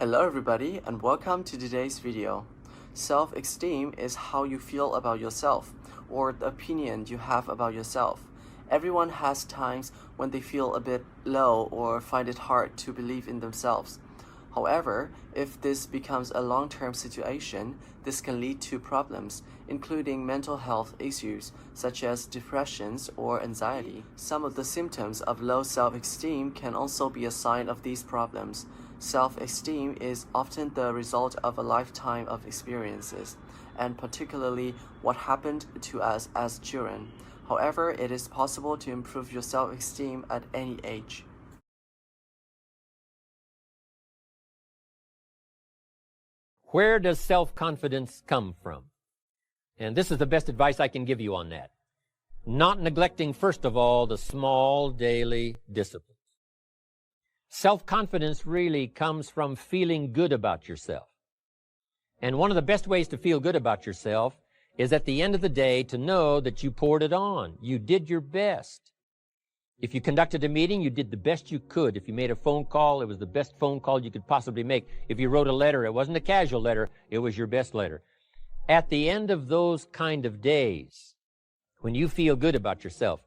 Hello everybody and welcome to today's video. Self-esteem is how you feel about yourself or the opinion you have about yourself. Everyone has times when they feel a bit low or find it hard to believe in themselves. However, if this becomes a long-term situation, this can lead to problems, including mental health issues such as depressions or anxiety. Some of the symptoms of low self-esteem can also be a sign of these problems. Self-esteem is often the result of a lifetime of experiences, and particularly what happened to us as children. However, it is possible to improve your self-esteem at any age. Where does self-confidence come from? And this is the best advice I can give you on that. Not neglecting, first of all, the small daily disciplines. Self-confidence really comes from feeling good about yourself. And one of the best ways to feel good about yourself is at the end of the day to know that you poured it on. You did your best. If you conducted a meeting, you did the best you could. If you made a phone call, it was the best phone call you could possibly make. If you wrote a letter, it wasn't a casual letter, it was your best letter. At the end of those kind of days, when you feel good about yourself,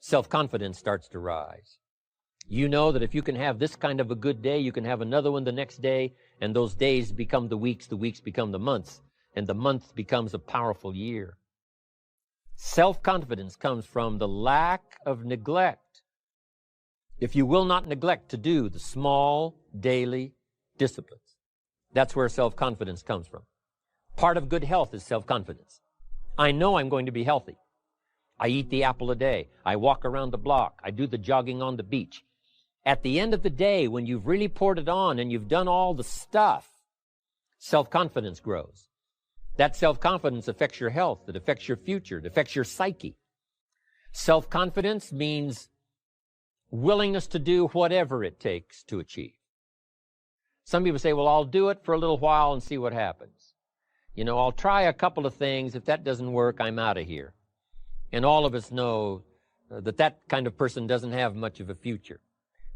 self-confidence starts to rise. You know that if you can have this kind of a good day, you can have another one the next day, and those days become the weeks become the months, and the month becomes a powerful year. Self-confidence comes from the lack of neglect. If you will not neglect to do the small daily disciplines, that's where self-confidence comes from. Part of good health is self-confidence. I know I'm going to be healthy. I eat the apple a day. I walk around the block. I do the jogging on the beach. At the end of the day, when you've really poured it on and you've done all the stuff, self-confidence grows. That self-confidence affects your health. It affects your future. It affects your psyche. Self-confidence means willingness to do whatever it takes to achieve. Some people say, well, I'll do it for a little while and see what happens. You know, I'll try a couple of things. If that doesn't work, I'm out of here. And all of us know that that kind of person doesn't have much of a future.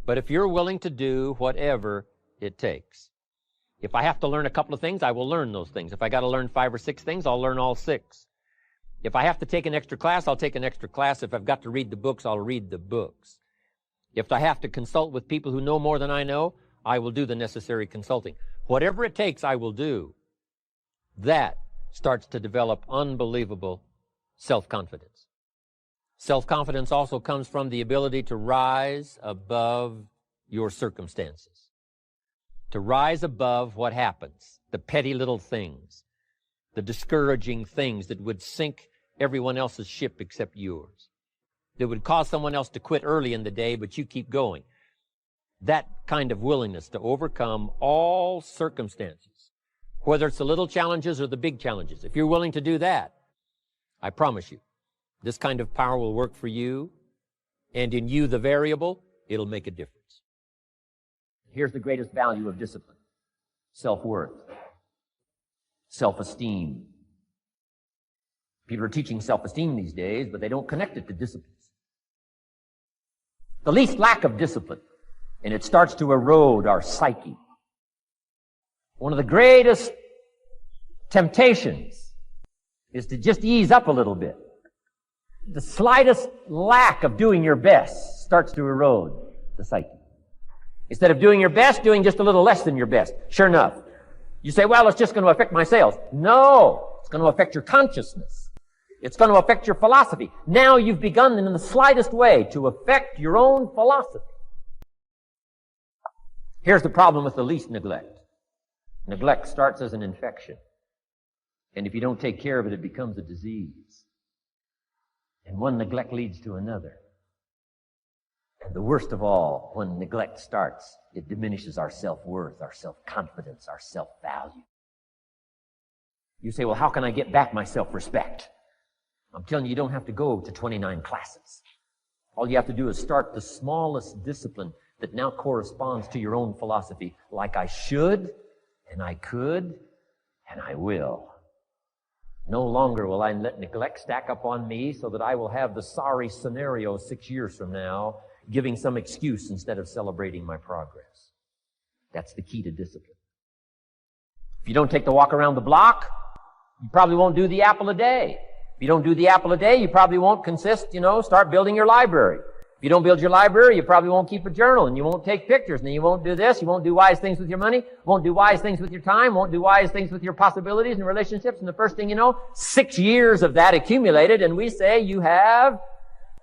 But if you're willing to do whatever it takes, if I have to learn a couple of things, I will learn those things. If I got to learn 5 or 6 things, I'll learn all 6. If I have to take an extra class, I'll take an extra class. If I've got to read the books, I'll read the books. If I have to consult with people who know more than I know, I will do the necessary consulting. Whatever it takes, I will do. That starts to develop unbelievable self-confidence. Self-confidence also comes from the ability to rise above your circumstances, to rise above what happens, the petty little things, the discouraging things that would sink everyone else's ship except yours, that would cause someone else to quit early in the day, but you keep going. That kind of willingness to overcome all circumstances, whether it's the little challenges or the big challenges. If you're willing to do that, I promise you, this kind of power will work for you, and in you, the variable, it'll make a difference. Here's the greatest value of discipline: self-worth, self-esteem. People are teaching self-esteem these days, but they don't connect it to disciplines. The least lack of discipline, and it starts to erode our psyche. One of the greatest temptations is to just ease up a little bit. The slightest lack of doing your best starts to erode the psyche. Instead of doing your best, doing just a little less than your best. Sure enough, you say, well, it's just going to affect my sales. No, it's going to affect your consciousness. It's going to affect your philosophy. Now you've begun in the slightest way to affect your own philosophy. Here's the problem with the least neglect. Neglect starts as an infection. And if you don't take care of it, it becomes a disease. And one neglect leads to another. And the worst of all, when neglect starts, it diminishes our self-worth, our self-confidence, our self-value. You say, well, how can I get back my self-respect? I'm telling you, you don't have to go to 29 classes. All you have to do is start the smallest discipline that now corresponds to your own philosophy, like I should, and I could, and I will. No longer will I let neglect stack up on me so that I will have the sorry scenario 6 years from now, giving some excuse instead of celebrating my progress. That's the key to discipline. If you don't take the walk around the block, you probably won't do the apple a day. If you don't do the apple a day, you probably won't start building your library. If you don't build your library, you probably won't keep a journal, and you won't take pictures, and then you won't do this, you won't do wise things with your money, won't do wise things with your time, won't do wise things with your possibilities and relationships, and the first thing you know, 6 years of that accumulated, and we say you have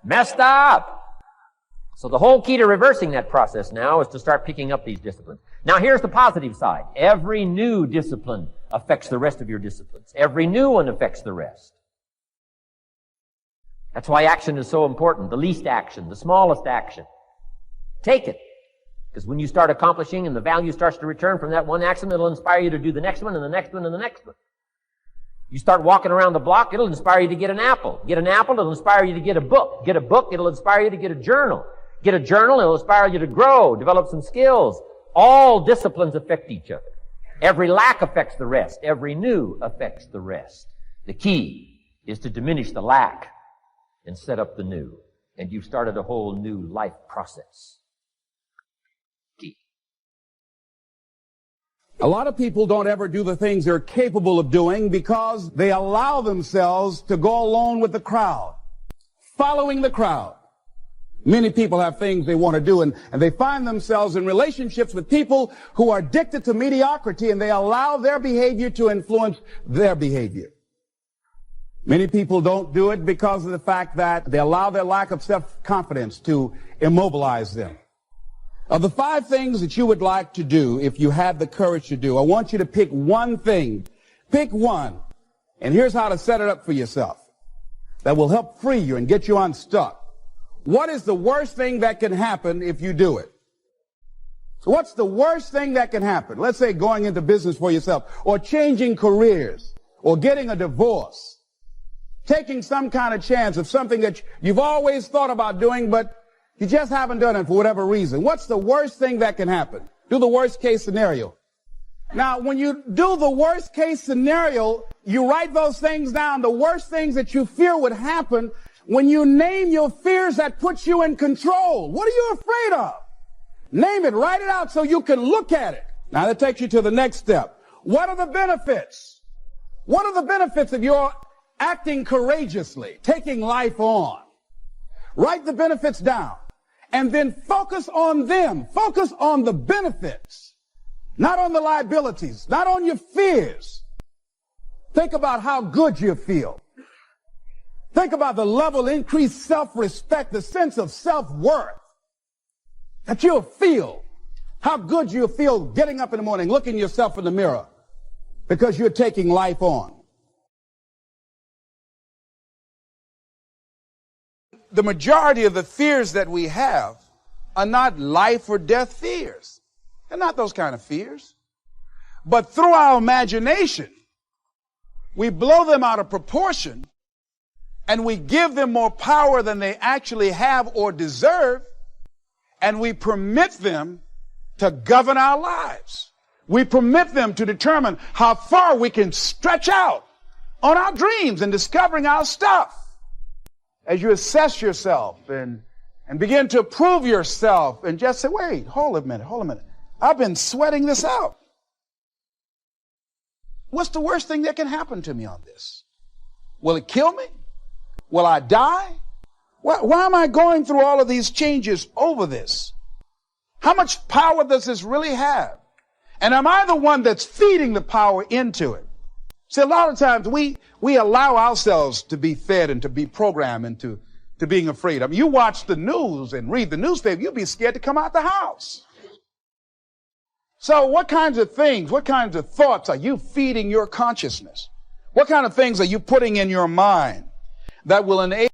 messed up. So the whole key to reversing that process now is to start picking up these disciplines. Now here's the positive side. Every new discipline affects the rest of your disciplines. Every new one affects the rest. That's why action is so important. The least action, the smallest action. Take it. Because when you start accomplishing and the value starts to return from that one action, it'll inspire you to do the next one and the next one and the next one. You start walking around the block, it'll inspire you to get an apple. Get an apple, it'll inspire you to get a book. Get a book, it'll inspire you to get a journal. Get a journal, it'll inspire you to grow, develop some skills. All disciplines affect each other. Every lack affects the rest. Every new affects the rest. The key is to diminish the lack and set up the new. And you've started a whole new life process. Key. A lot of people don't ever do the things they're capable of doing because they allow themselves to go along with the crowd, following the crowd. Many people have things they want to do, and they find themselves in relationships with people who are addicted to mediocrity, and they allow their behavior to influence their behavior. Many people don't do it because of the fact that they allow their lack of self-confidence to immobilize them. Of the 5 things that you would like to do, if you had the courage to do, I want you to pick one thing. Pick one. And here's how to set it up for yourself that will help free you and get you unstuck. What is the worst thing that can happen if you do it? What's the worst thing that can happen? Let's say going into business for yourself, or changing careers, or getting a divorce, taking some kind of chance of something that you've always thought about doing, but you just haven't done it for whatever reason. What's the worst thing that can happen? Do the worst case scenario. Now, when you do the worst case scenario, you write those things down, the worst things that you fear would happen. When you name your fears, that puts you in control. What are you afraid of? Name it, write it out so you can look at it. Now that takes you to the next step. What are the benefits? What are the benefits of your acting courageously, taking life on? Write the benefits down and then focus on them. Focus on the benefits, not on the liabilities, not on your fears. Think about how good you feel. Think about the level of increased self-respect, the sense of self-worth that you'll feel. How good you'll feel getting up in the morning, looking yourself in the mirror because you're taking life on. The majority of the fears that we have are not life or death fears. They're not those kind of fears. But through our imagination, we blow them out of proportion and we give them more power than they actually have or deserve, and we permit them to govern our lives. We permit them to determine how far we can stretch out on our dreams and discovering our stuff. As you assess yourself and begin to prove yourself and just say, wait, hold a minute. I've been sweating this out. What's the worst thing that can happen to me on this? Will it kill me? Will I die? Why am I going through all of these changes over this? How much power does this really have? And am I the one that's feeding the power into it? See, a lot of times we allow ourselves to be fed and to be programmed into being afraid. I mean, you watch the news and read the newspaper, you'll be scared to come out the house. So what kinds of things, what kinds of thoughts are you feeding your consciousness? What kind of things are you putting in your mind that will enable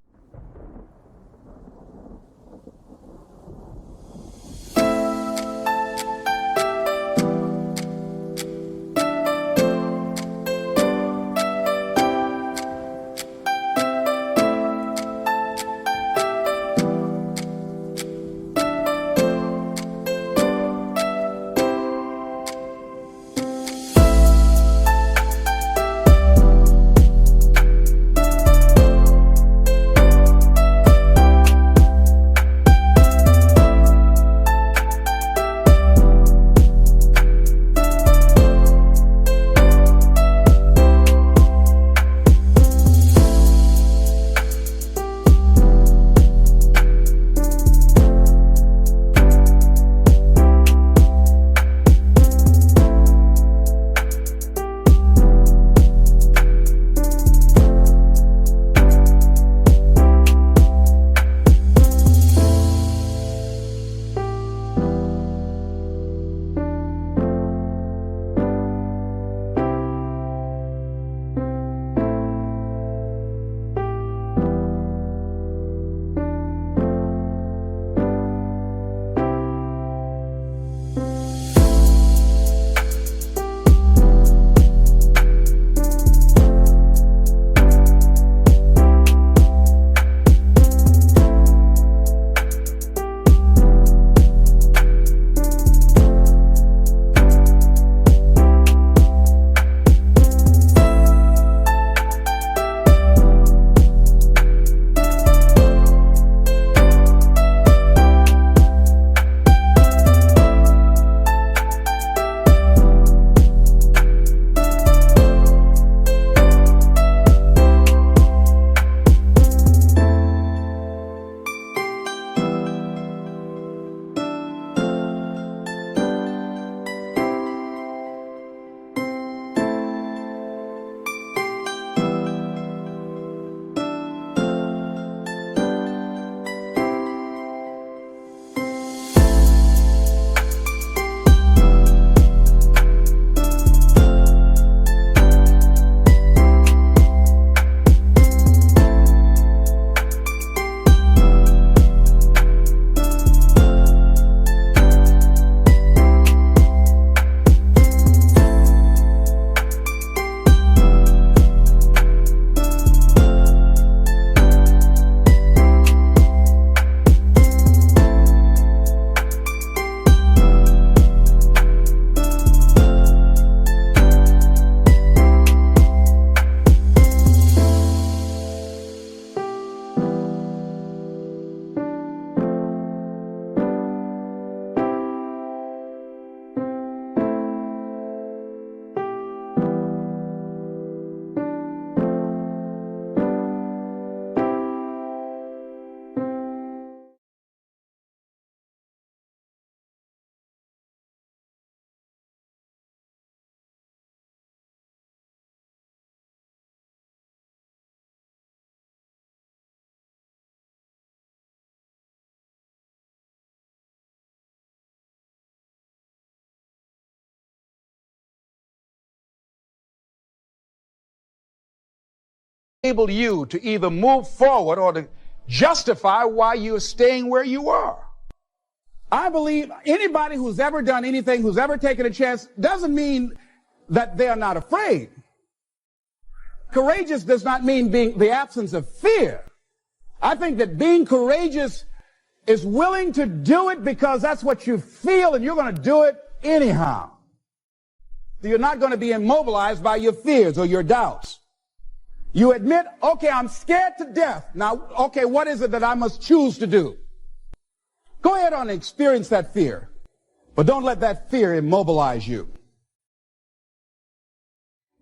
enable you to either move forward or to justify why you're staying where you are. I believe anybody who's ever done anything, who's ever taken a chance, doesn't mean that they are not afraid. Courageous does not mean being the absence of fear. I think that being courageous is willing to do it because that's what you feel and you're going to do it anyhow. You're not going to be immobilized by your fears or your doubts. You admit, okay, I'm scared to death. Now, okay, what is it that I must choose to do? Go ahead and experience that fear, but don't let that fear immobilize you.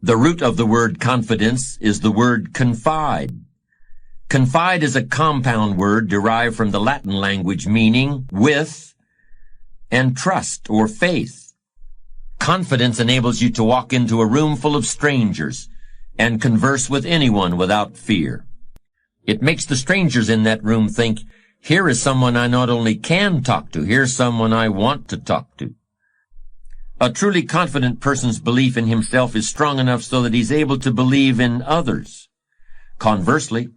The root of the word confidence is the word confide. Confide is a compound word derived from the Latin language meaning with and trust or faith. Confidence enables you to walk into a room full of strangers and converse with anyone without fear. It makes the strangers in that room think, here is someone I not only can talk to, here's someone I want to talk to. A truly confident person's belief in himself is strong enough so that he's able to believe in others. Conversely,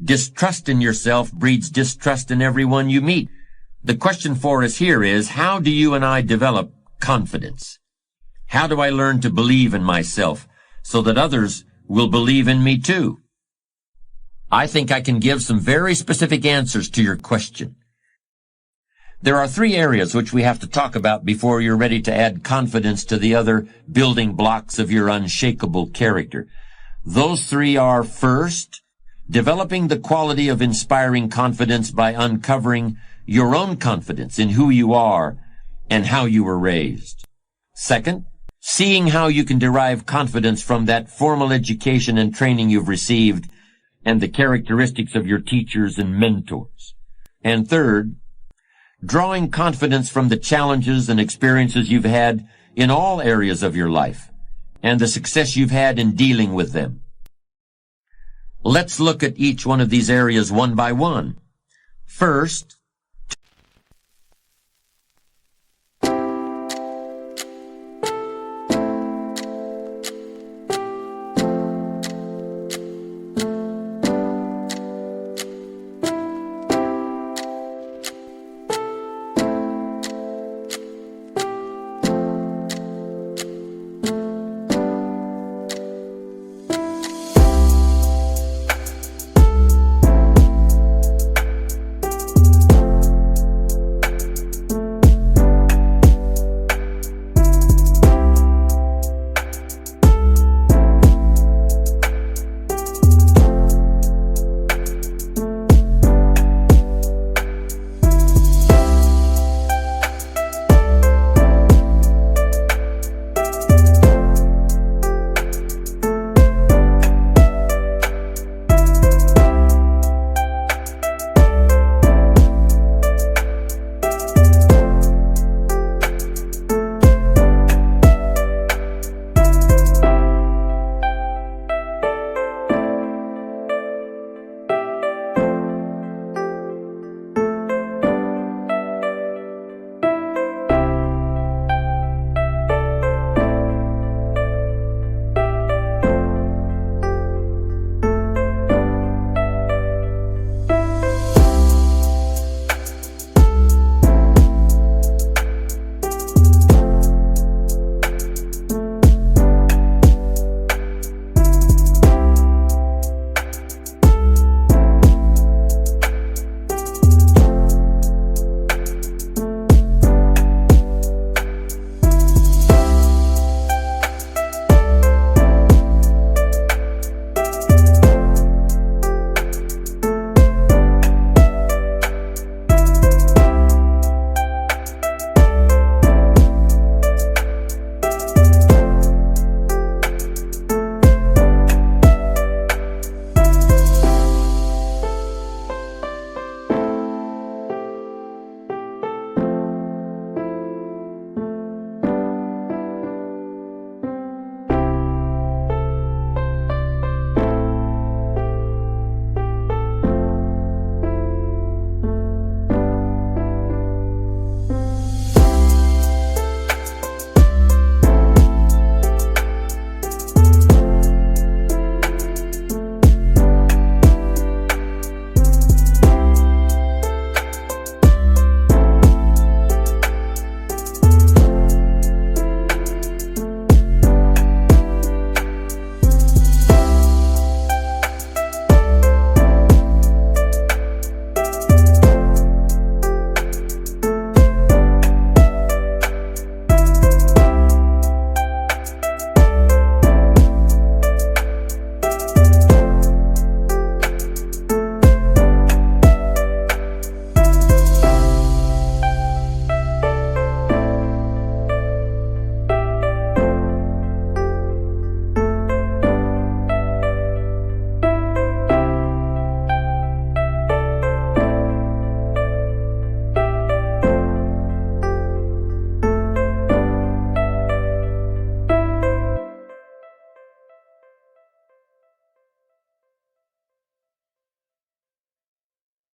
distrust in yourself breeds distrust in everyone you meet. The question for us here is, how do you and I develop confidence? How do I learn to believe in myself so that others will believe in me too? I think I can give some very specific answers to your question. There are 3 areas which we have to talk about before you're ready to add confidence to the other building blocks of your unshakable character. Those 3 are, first, developing the quality of inspiring confidence by uncovering your own confidence in who you are and how you were raised. Second, seeing how you can derive confidence from that formal education and training you've received and the characteristics of your teachers and mentors. And third, drawing confidence from the challenges and experiences you've had in all areas of your life and the success you've had in dealing with them. Let's look at each one of these areas one by one. First,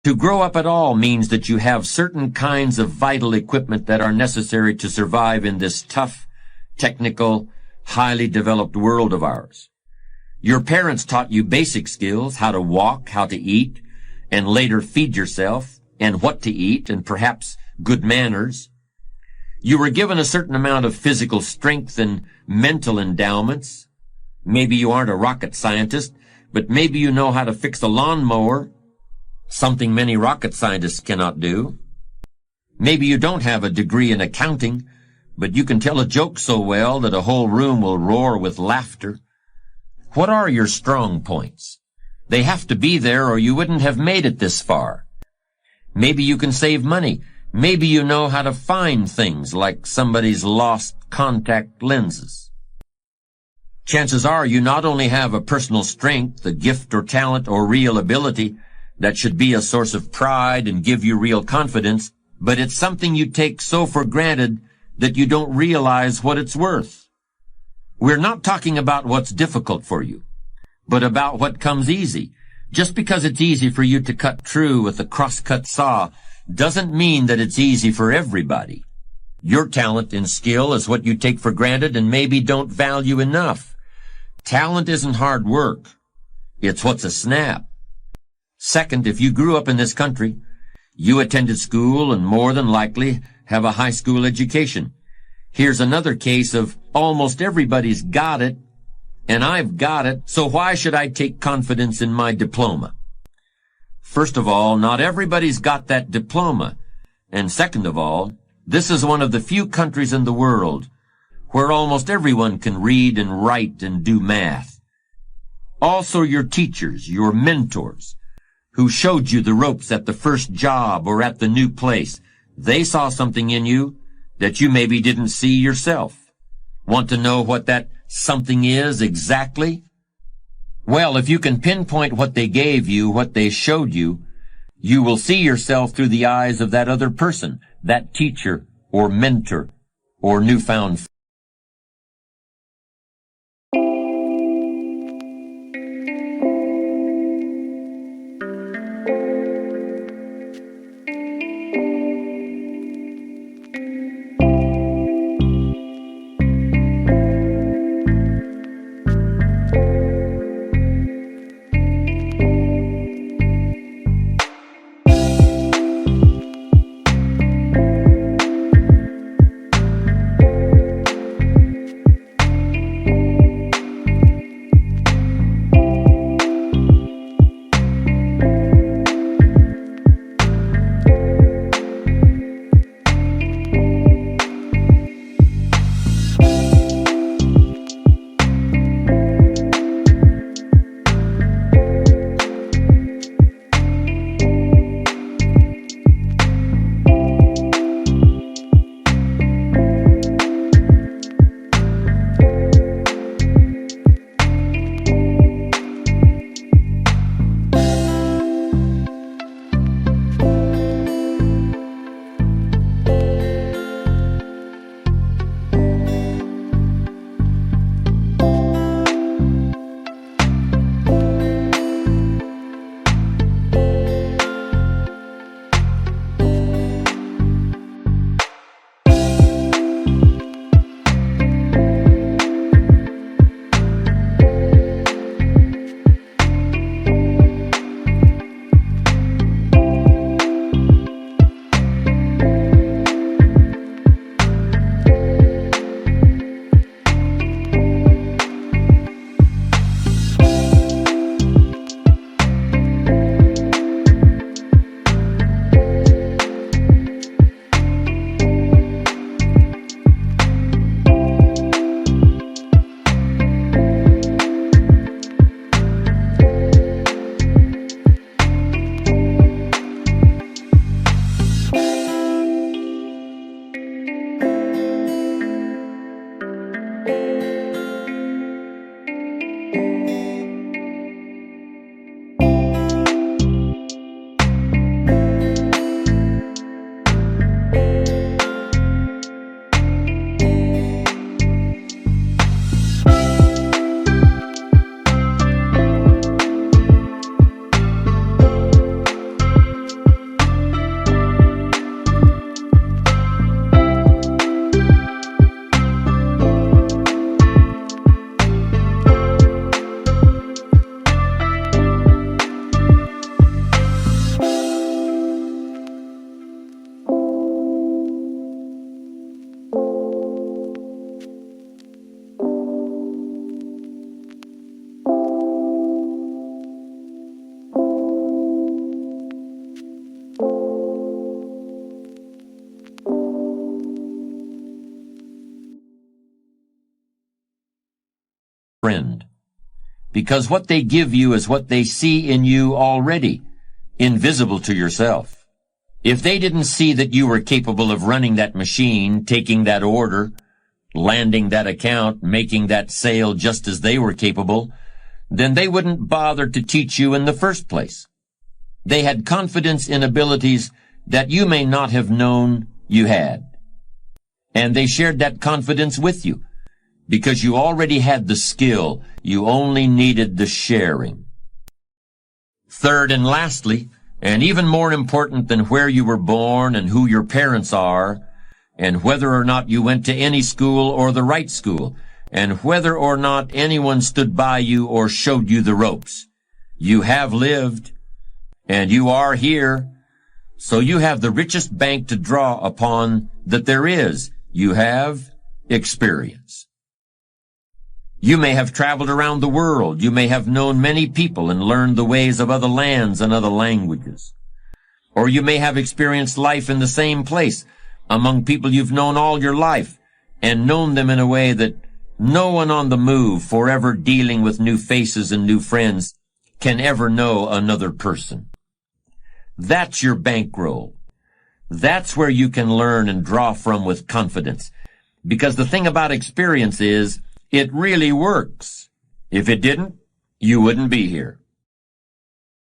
To grow up at all means that you have certain kinds of vital equipment that are necessary to survive in this tough, technical, highly developed world of ours. Your parents taught you basic skills, how to walk, how to eat, and later feed yourself, and what to eat, and perhaps good manners. You were given a certain amount of physical strength and mental endowments. Maybe you aren't a rocket scientist, but maybe you know how to fix a lawnmower, something many rocket scientists cannot do. Maybe you don't have a degree in accounting, but you can tell a joke so well that a whole room will roar with laughter. What are your strong points? They have to be there or you wouldn't have made it this far. Maybe you can save money. Maybe you know how to find things like somebody's lost contact lenses. Chances are you not only have a personal strength, a gift or talent or real ability that should be a source of pride and give you real confidence, but it's something you take so for granted that you don't realize what it's worth. We're not talking about what's difficult for you, but about what comes easy. Just because it's easy for you to cut true with a cross-cut saw doesn't mean that it's easy for everybody. Your talent and skill is what you take for granted and maybe don't value enough. Talent isn't hard work. It's what's a snap. Second, if you grew up in this country, you attended school and more than likely have a high school education. Here's another case of almost everybody's got it, and I've got it, so why should I take confidence in my diploma? First of all, not everybody's got that diploma. And second of all, this is one of the few countries in the world where almost everyone can read and write and do math. Also your teachers, your mentors, who showed you the ropes at the first job or at the new place, they saw something in you that you maybe didn't see yourself. Want to know what that something is exactly? Well, if you can pinpoint what they gave you, what they showed you, you will see yourself through the eyes of that other person, that teacher or mentor or newfound friend. friend. Because what they give you is what they see in you already, invisible to yourself. If they didn't see that you were capable of running that machine, taking that order, landing that account, making that sale just as they were capable, then they wouldn't bother to teach you in the first place. They had confidence in abilities that you may not have known you had. And they shared that confidence with you because you already had the skill. You only needed the sharing. Third and lastly, and even more important than where you were born and who your parents are, and whether or not you went to any school or the right school, and whether or not anyone stood by you or showed you the ropes, you have lived, and you are here, so you have the richest bank to draw upon that there is. You have experience. You may have traveled around the world. You may have known many people and learned the ways of other lands and other languages. Or you may have experienced life in the same place among people you've known all your life and known them in a way that no one on the move, forever dealing with new faces and new friends, can ever know another person. That's your bankroll. That's where you can learn and draw from with confidence. Because the thing about experience is, it really works. If it didn't, you wouldn't be here.